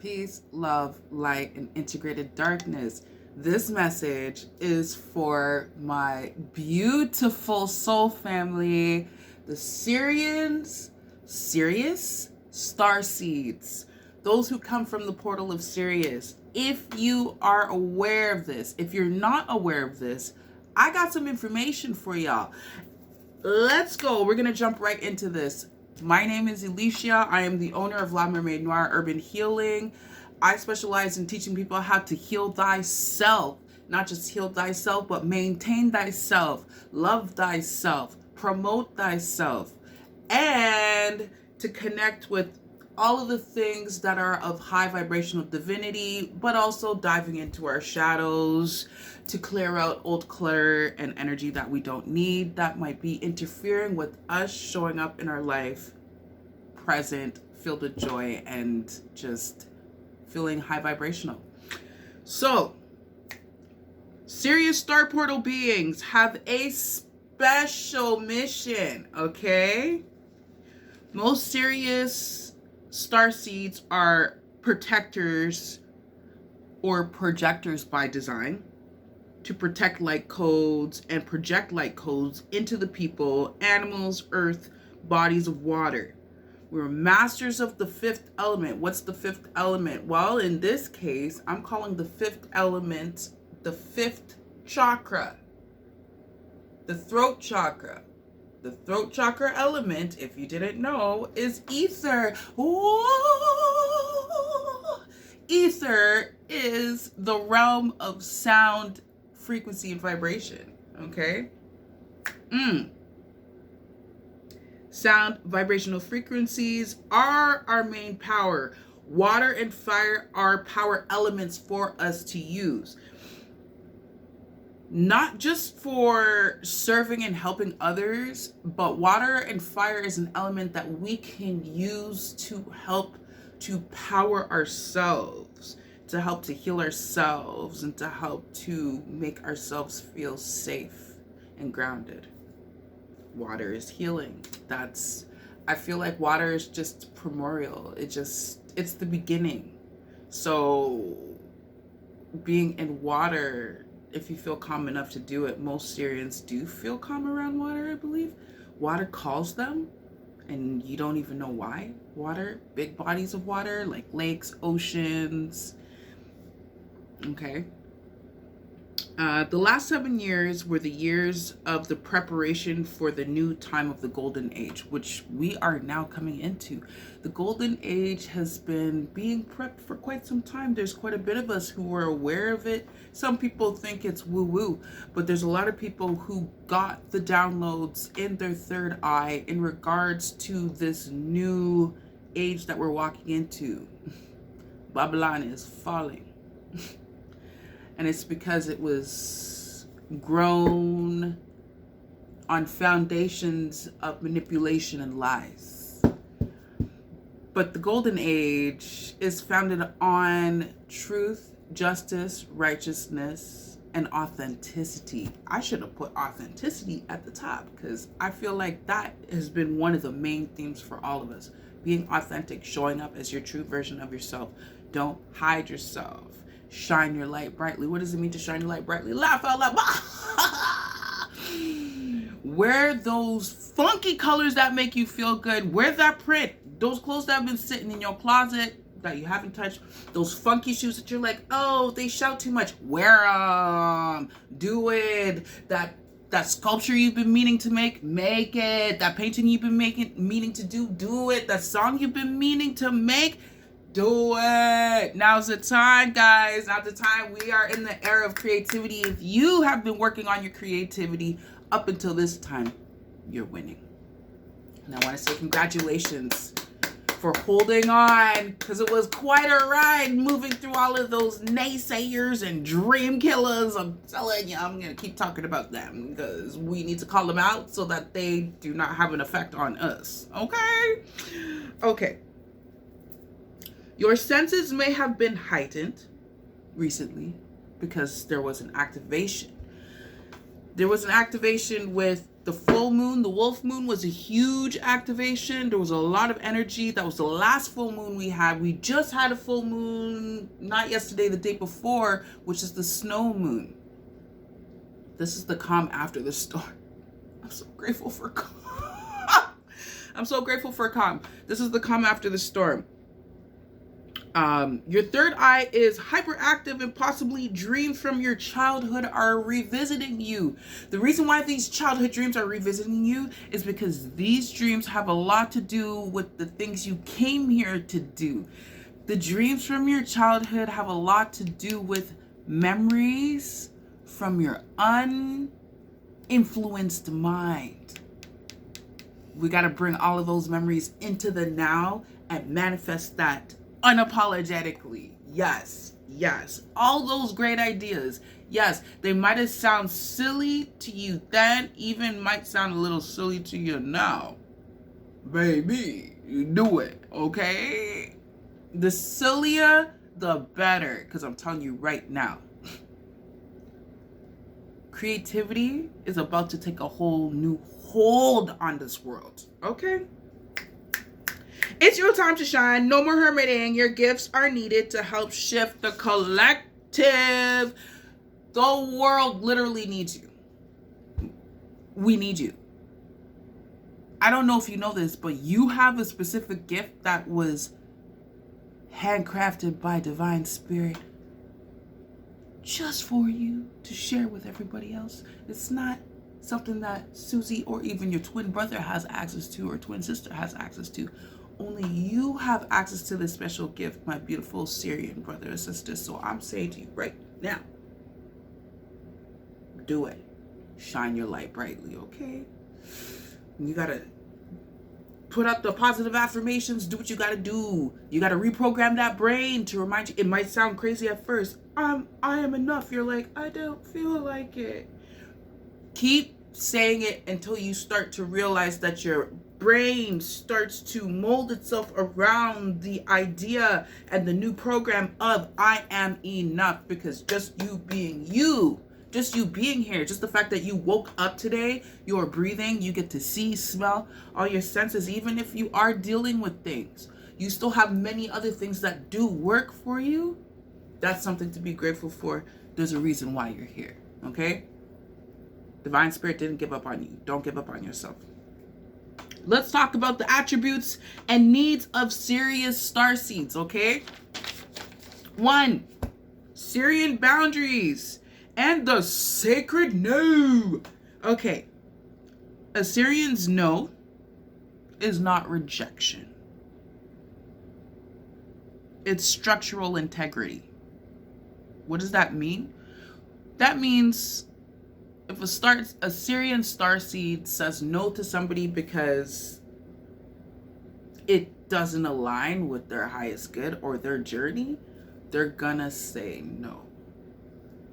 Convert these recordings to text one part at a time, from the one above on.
Peace, love, light, and integrated darkness. This message is for my beautiful soul family, the Sirius, Starseeds, those who come from the portal of Sirius. If you are aware of this, if you're not aware of this, I got some information for y'all. Let's go. We're going to jump right into this. My name is Alicia. I am the owner of La Mermaid Noire Urban Healing. I specialize in teaching people how to heal thyself. Not just heal thyself, but maintain thyself, love thyself, promote thyself, and to connect with all of the things that are of high vibrational divinity, but also diving into our shadows to clear out old clutter and energy that we don't need that might be interfering with us showing up in our life present, filled with joy, and just feeling high vibrational. So, Sirius Star Portal beings have a special mission, okay? Most Sirius Starseeds are protectors or projectors by design to protect light codes and project light codes into the people, animals, earth, bodies of water. We're masters of the fifth element. What's the fifth element? Well, in this case, I'm calling the fifth element the fifth chakra, the throat chakra. The throat chakra element, if you didn't know, is ether. Ooh! Ether is the realm of sound, frequency, and vibration. Okay? Sound, vibrational frequencies are our main power. Water and fire are power elements for us to use. Not just for serving and helping others, but water and fire is an element that we can use to help to power ourselves, to help to heal ourselves, and to help to make ourselves feel safe and grounded. Water is healing. I feel like water is just primordial. It's the beginning. So being in water, if you feel calm enough to do it, most Syrians do feel calm around water, I believe. Water calls them, and you don't even know why. Water, big bodies of water, like lakes, oceans. Okay. The last 7 years were the years of the preparation for the new time of the Golden Age, which we are now coming into. The Golden Age has been being prepped for quite some time. There's quite a bit of us who were aware of it. Some people think it's woo-woo, but there's a lot of people who got the downloads in their third eye in regards to this new age that we're walking into. Babylon is falling. And it's because it was grown on foundations of manipulation and lies. But the Golden Age is founded on truth, justice, righteousness, and authenticity. I should have put authenticity at the top because I feel like that has been one of the main themes for all of us. Being authentic, showing up as your true version of yourself. Don't hide yourself. Shine your light brightly. What does it mean to shine your light brightly? Laugh out loud. Wear those funky colors that make you feel good. Wear that print. Those clothes that have been sitting in your closet that you haven't touched. Those funky shoes that you're like, oh, they shout too much. Wear them. Do it. That sculpture you've been meaning to make it. That painting you've been meaning to do it. That song you've been meaning to make, do it. Now's the time, guys. Now's the time. We are in the era of creativity. If you have been working on your creativity up until this time, you're winning. And I want to say congratulations for holding on, because it was quite a ride moving through all of those naysayers and dream killers. I'm telling you, I'm going to keep talking about them because we need to call them out so that they do not have an effect on us. Okay? Okay. Your senses may have been heightened recently because there was an activation. There was an activation with the full moon. The wolf moon was a huge activation. There was a lot of energy. That was the last full moon we had. We just had a full moon, not yesterday, the day before, which is the snow moon. This is the calm after the storm. I'm so grateful for calm. I'm so grateful for calm. This is the calm after the storm. Your third eye is hyperactive and possibly dreams from your childhood are revisiting you. The reason why these childhood dreams are revisiting you is because these dreams have a lot to do with the things you came here to do. The dreams from your childhood have a lot to do with memories from your uninfluenced mind. We got to bring all of those memories into the now and manifest that unapologetically. Yes. All those great ideas. Yes, they might have sound silly to you then, even might sound a little silly to you now. Baby, you do it, okay? The sillier, the better, because I'm telling you right now, creativity is about to take a whole new hold on this world, okay? It's your time to shine. No more hermiting. Your gifts are needed to help shift the collective. The world literally needs you. We need you. I don't know if you know this, but you have a specific gift that was handcrafted by Divine Spirit just for you to share with everybody else. It's not something that Susie or even your twin brother has access to or twin sister has access to. Only you have access to this special gift, my beautiful Syrian brother and sister. So I'm saying to you right now, do it. Shine your light brightly, okay? You gotta put up the positive affirmations. Do what you gotta do. You gotta reprogram that brain to remind you. It might sound crazy at first. I am enough. You're like, I don't feel like it. Keep saying it until you start to realize that your brain starts to mold itself around the idea and the new program of I am enough. Because just you being you, just you being here, just the fact that you woke up today, you're breathing, you get to see, smell, all your senses. Even if you are dealing with things, you still have many other things that do work for you. That's something to be grateful for. There's a reason why you're here, okay? Divine Spirit didn't give up on you. Don't give up on yourself. Let's talk about the attributes and needs of Sirius starseeds, okay? 1, Sirian boundaries and the sacred no. Okay. A Sirian's no is not rejection. It's structural integrity. What does that mean? That means if a Sirian starseed says no to somebody because it doesn't align with their highest good or their journey, they're gonna say no.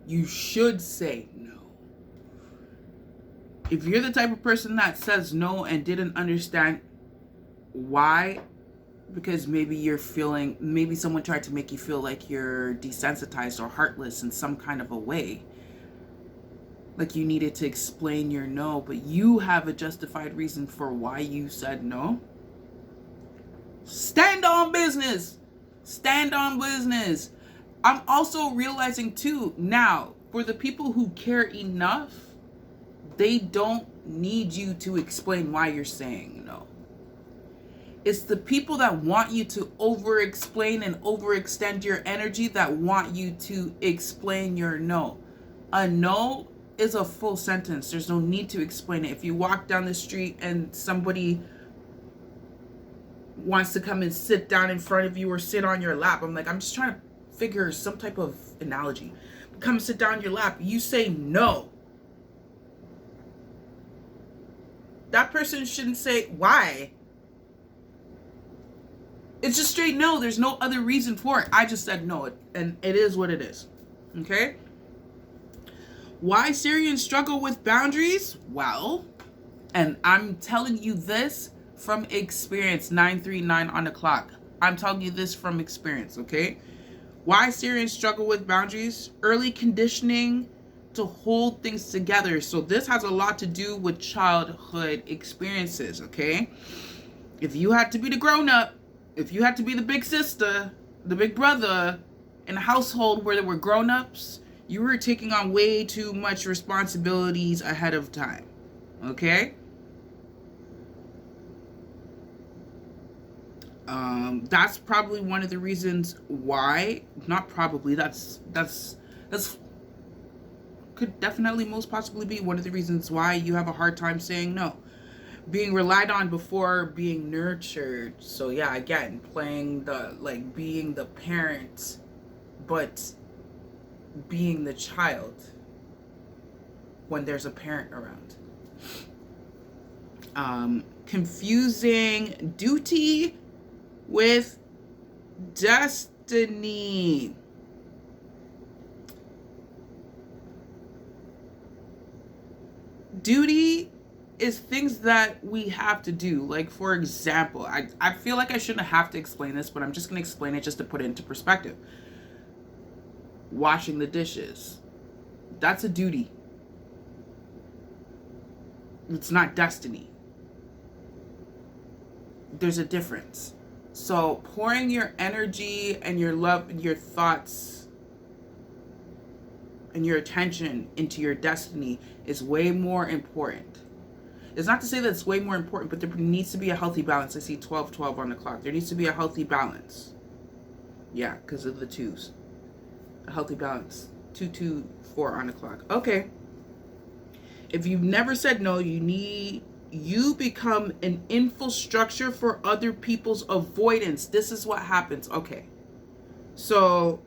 You should say no. If you're the type of person that says no and didn't understand why, because maybe maybe someone tried to make you feel like you're desensitized or heartless in some kind of a way, like you needed to explain your no, but you have a justified reason for why you said no. Stand on business. Stand on business. I'm also realizing too, now, for the people who care enough, they don't need you to explain why you're saying no. It's the people that want you to over-explain and overextend your energy that want you to explain your no. A no is a full sentence. There's no need to explain it. If you walk down the street and somebody wants to come and sit down in front of you or sit on your lap, I'm just trying to figure some type of analogy. Come and sit down in your lap. You say no. That person shouldn't say why. It's just straight no. There's no other reason for it. I just said no, and it is what it is. Okay? Why Syrians struggle with boundaries? Well, and I'm telling you this from experience, 939 on the clock. I'm telling you this from experience, okay? Why Syrians struggle with boundaries? Early conditioning to hold things together. So this has a lot to do with childhood experiences, okay? If you had to be the grown-up, if you had to be the big sister, the big brother in a household where there were grown-ups, you were taking on way too much responsibilities ahead of time, okay? That's probably one of the reasons why, not probably, that's could definitely most possibly be one of the reasons why you have a hard time saying no. Being relied on before being nurtured. So yeah, again, playing the, like, being the parent, but being the child when there's a parent around. Confusing duty with destiny. Duty is things that we have to do. Like, for example, I feel like I shouldn't have to explain this, but I'm just going to explain it just to put it into perspective. Washing the dishes. That's a duty. It's not destiny. There's a difference. So pouring your energy and your love and your thoughts and your attention into your destiny is way more important. It's not to say that it's way more important, but there needs to be a healthy balance. I see 12:12 on the clock. There needs to be a healthy balance. Yeah, because of the twos. A healthy balance. 2:24 on the clock. Okay. If you've never said no, you become an infrastructure for other people's avoidance. This is what happens. Okay. So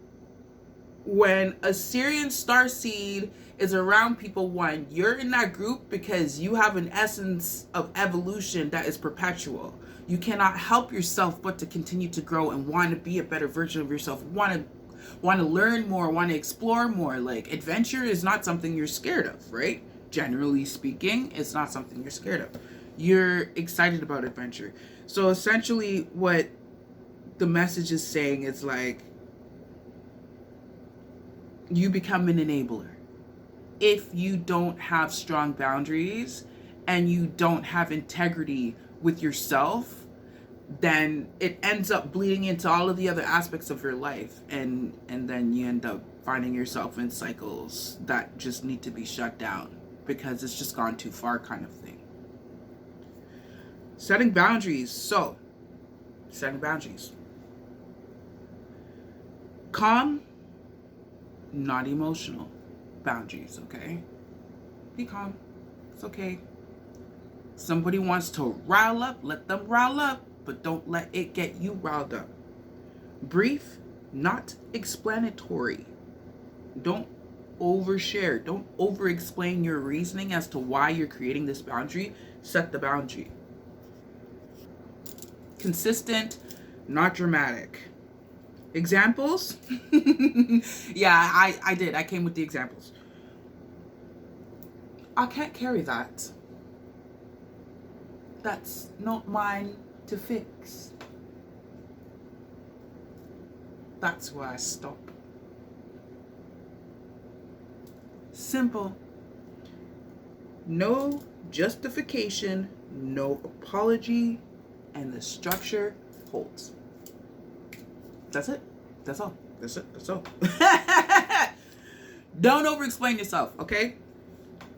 when a Sirian starseed is around people, one, you're in that group because you have an essence of evolution that is perpetual. You cannot help yourself but to continue to grow and want to be a better version of yourself, want to learn more, want to explore more. Like, adventure is not something you're scared of, right? Generally speaking, it's not something you're scared of. You're excited about adventure. So essentially what the message is saying is, like, you become an enabler. If you don't have strong boundaries and you don't have integrity with yourself, then it ends up bleeding into all of the other aspects of your life. And then you end up finding yourself in cycles that just need to be shut down because it's just gone too far, kind of thing. Setting boundaries. So, setting boundaries. Calm, not emotional boundaries, okay? Be calm. It's okay. Somebody wants to rile up, let them rile up, but don't let it get you riled up. Brief, not explanatory. Don't overshare. Don't over-explain your reasoning as to why you're creating this boundary. Set the boundary. Consistent, not dramatic. Examples? Yeah, I did. I came with the examples. I can't carry that. That's not mine to fix. That's where I stop. Simple. No justification, no apology, and the structure holds. That's it. That's all. That's it. That's all. Don't over-explain yourself, okay?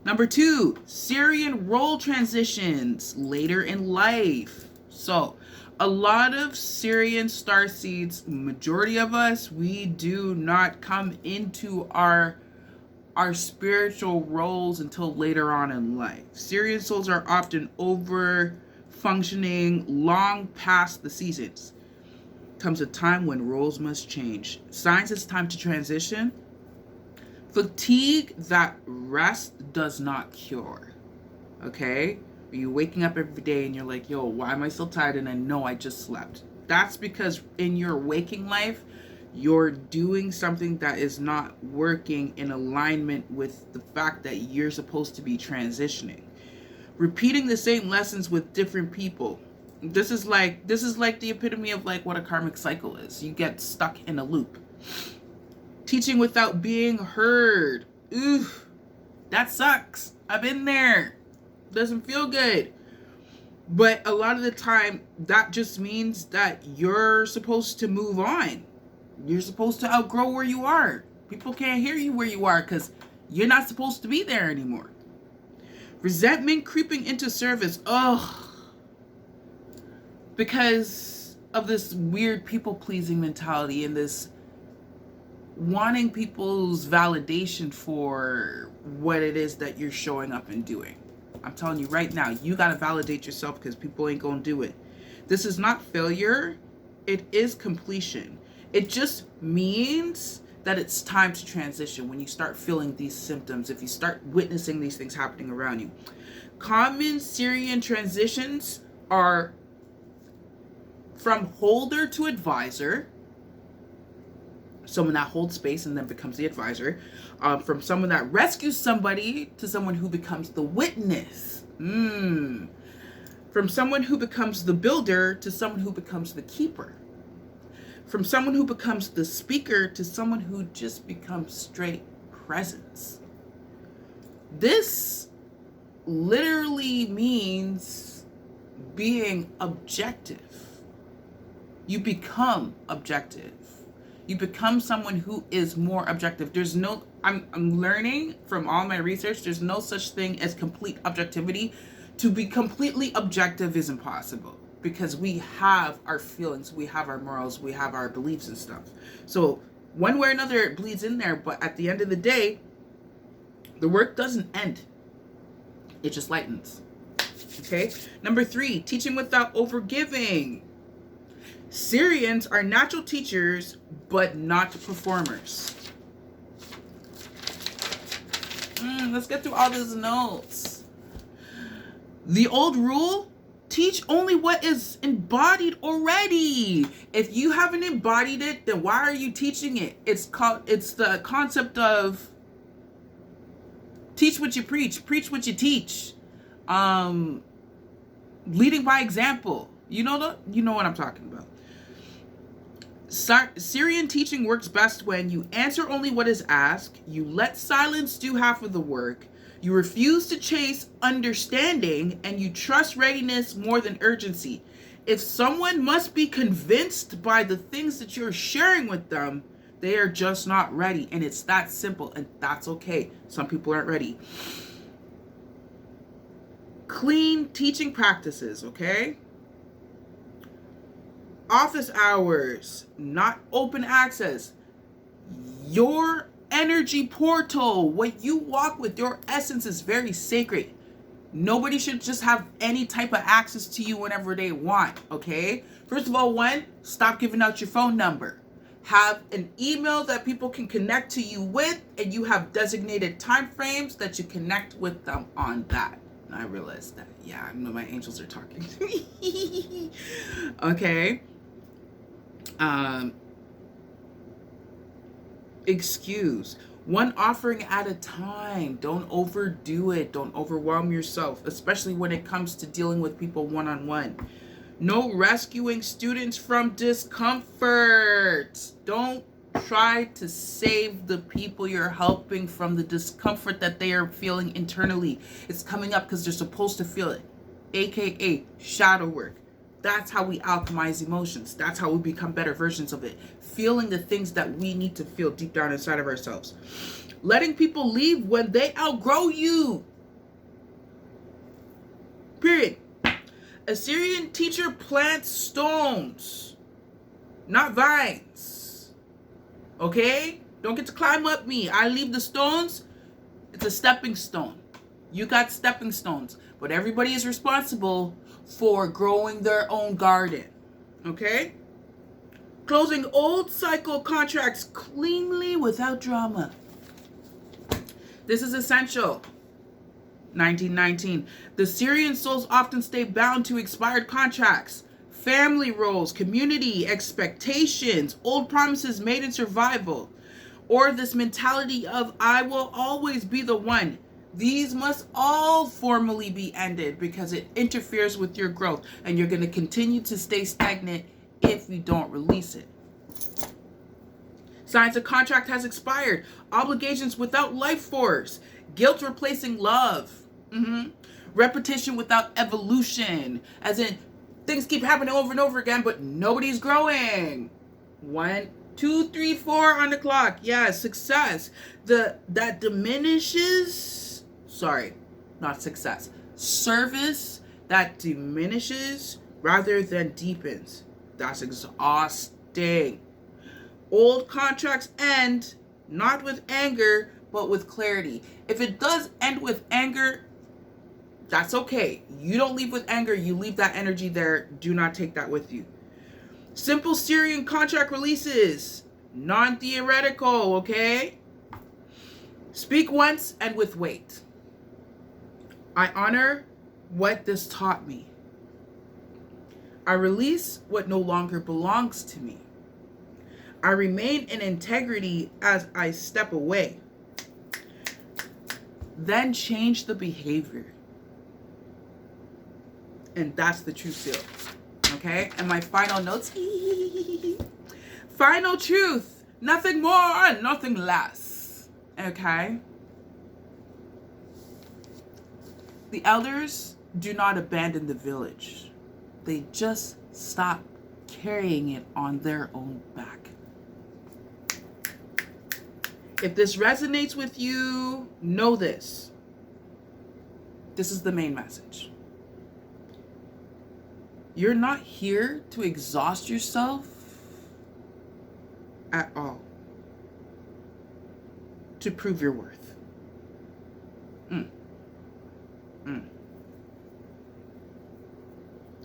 Number 2, Sirian role transitions later in life. So, a lot of Sirian starseeds, majority of us, we do not come into our spiritual roles until later on in life. Sirian souls are often over-functioning long past the seasons. Comes a time when roles must change. Signs it's time to transition. Fatigue that rest does not cure. Okay? Are you waking up every day and you're like, yo, why am I still tired? And I know I just slept. That's because in your waking life, you're doing something that is not working in alignment with the fact that you're supposed to be transitioning. Repeating the same lessons with different people. This is like the epitome of like what a karmic cycle is. You get stuck in a loop. Teaching without being heard. Oof. That sucks. I've been there. Doesn't feel good. But a lot of the time, that just means that you're supposed to move on. You're supposed to outgrow where you are. People can't hear you where you are because you're not supposed to be there anymore. Resentment creeping into service. Ugh. Because of this weird people-pleasing mentality and this wanting people's validation for what it is that you're showing up and doing. I'm telling you right now, you got to validate yourself because people ain't going to do it. This is not failure. It is completion. It just means that it's time to transition when you start feeling these symptoms, if you start witnessing these things happening around you. Common Sirian transitions are from holder to advisor, someone that holds space and then becomes the advisor, from someone that rescues somebody to someone who becomes the witness, from someone who becomes the builder to someone who becomes the keeper, from someone who becomes the speaker to someone who just becomes straight presence. This literally means being objective. You become objective. You become someone who is more objective. There's no, I'm learning from all my research, there's no such thing as complete objectivity. To be completely objective is impossible because we have our feelings, we have our morals, we have our beliefs and stuff. So one way or another, it bleeds in there, but at the end of the day, the work doesn't end. It just lightens. Okay? Number 3, teaching without overgiving. Sirians are natural teachers, but not performers. Let's get through all these notes. The old rule, teach only what is embodied already. If you haven't embodied it, then why are you teaching it? It's the concept of teach what you preach what you teach. Leading by example. You know what I'm talking about. Sirian teaching works best when you answer only what is asked, you let silence do half of the work, you refuse to chase understanding, and you trust readiness more than urgency. If someone must be convinced by the things that you're sharing with them, they are just not ready. And it's that simple, and that's okay. Some people aren't ready. Clean teaching practices, okay? Office hours, not open access. Your energy portal, what you walk with, your essence is very sacred. Nobody should just have any type of access to you whenever they want, okay? First of all, stop giving out your phone number. Have an email that people can connect to you with, and you have designated time frames that you connect with them on that. And I realized that, yeah, I know my angels are talking to me. Okay. Excuse. One offering at a time. Don't overdo it. Don't overwhelm yourself, especially when it comes to dealing with people one-on-one. No rescuing students from discomfort. Don't try to save the people you're helping from the discomfort that they are feeling internally. It's coming up because they're supposed to feel it, aka shadow work. That's how we alchemize emotions. That's how we become better versions of it. Feeling the things that we need to feel deep down inside of ourselves. Letting people leave when they outgrow you. Period. A Sirian teacher plants stones, not vines. Okay? Don't get to climb up me. I leave the stones. It's a stepping stone. You got stepping stones. But everybody is responsible for growing their own garden. Okay? Closing old cycle contracts cleanly without drama. This is essential. 1919. The Sirian souls often stay bound to expired contracts, family roles, community expectations, old promises made in survival, or this mentality of I will always be the one. These must all formally be ended because it interferes with your growth, and you're going to continue to stay stagnant if you don't release it. Signs a contract has expired. Obligations without life force. Guilt replacing love. Repetition without evolution. As in, things keep happening over and over again, but nobody's growing. 1, 2, 3, 4 on the clock. Yeah, success. That diminishes. Sorry, not success. Service that diminishes rather than deepens. That's exhausting. Old contracts end not with anger, but with clarity. If it does end with anger, that's okay. You don't leave with anger. You leave that energy there. Do not take that with you. Simple Syrian contract releases. Non-theoretical, okay? Speak once and with weight. I honor what this taught me. I release what no longer belongs to me. I remain in integrity as I step away. Then change the behavior. And that's the true seal. Okay? And my final notes. Final truth. Nothing more, nothing less. Okay? The elders do not abandon the village. They just stop carrying it on their own back. If this resonates with you, know this. This is the main message. You're not here to exhaust yourself at all to prove your worth.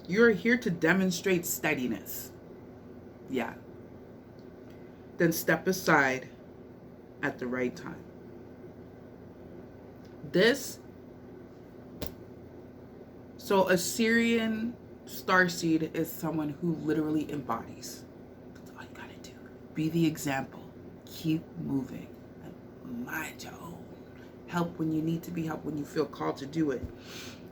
You're here to demonstrate steadiness. Yeah. Then step aside at the right time. So a Syrian starseed is someone who literally embodies. That's all you gotta do. Be the example. Keep moving. And mind your own. Help when you need to be helped, when you feel called to do it.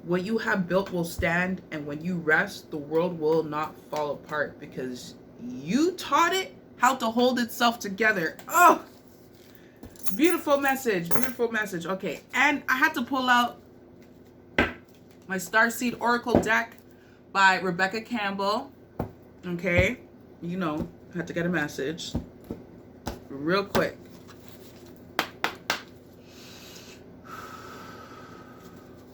What you have built will stand, and when you rest, the world will not fall apart because you taught it how to hold itself together. Oh, beautiful message, beautiful message. Okay, and I had to pull out my Starseed Oracle deck by Rebecca Campbell. Okay, you know, I had to get a message real quick.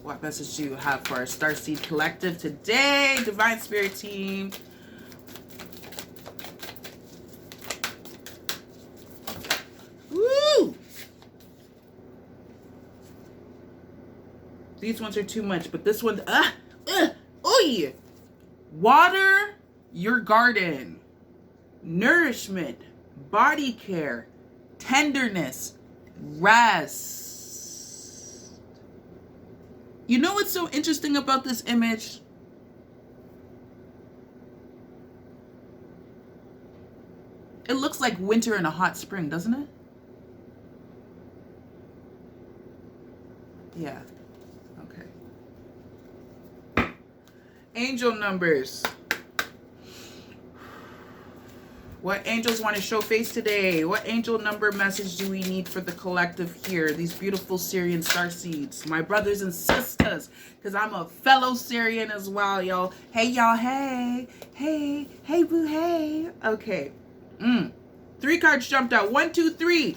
What message do you have for our Starseed Collective today, Divine Spirit Team? Woo! These ones are too much, but this one, oh yeah. Water your garden. Nourishment, body care, tenderness, rest. You know what's so interesting about this image? It looks like winter in a hot spring, doesn't it? Yeah. Okay. Angel numbers. What angels want to show face today? What angel number message do we need for the collective here? These beautiful Syrian starseeds, my brothers and sisters, because I'm a fellow Syrian as well, yo. Hey, y'all, hey. Hey, hey, boo, hey. Okay. 3 cards jumped out. 1, 2, 3.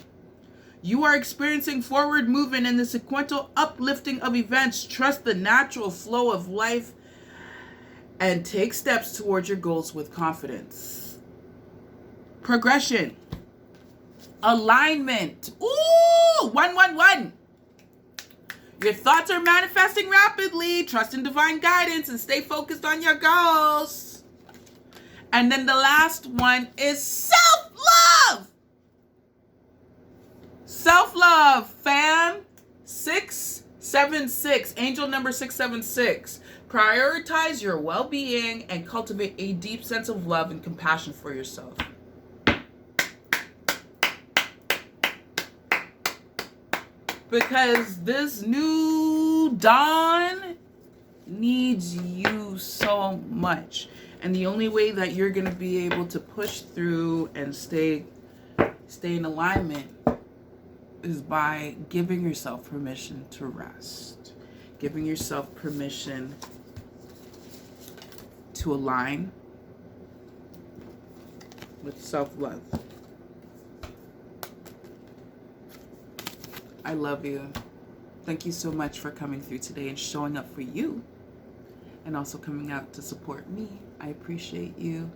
You are experiencing forward movement in the sequential uplifting of events. Trust the natural flow of life and take steps towards your goals with confidence. Progression. Alignment. Ooh, 1, 1, 1. Your thoughts are manifesting rapidly. Trust in divine guidance and stay focused on your goals. And then the last one is self-love. Self-love, fam. 676. Angel number 676. Prioritize your well-being and cultivate a deep sense of love and compassion for yourself. Because this new dawn needs you so much. And the only way that you're going to be able to push through and stay stay in alignment is by giving yourself permission to rest, giving yourself permission to align with self-love. I love you. Thank you so much for coming through today and showing up for you, and also coming out to support me. I appreciate you.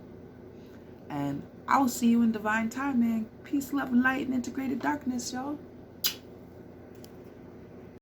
And I will see you in divine timing. Peace, love, light, and integrated darkness, y'all.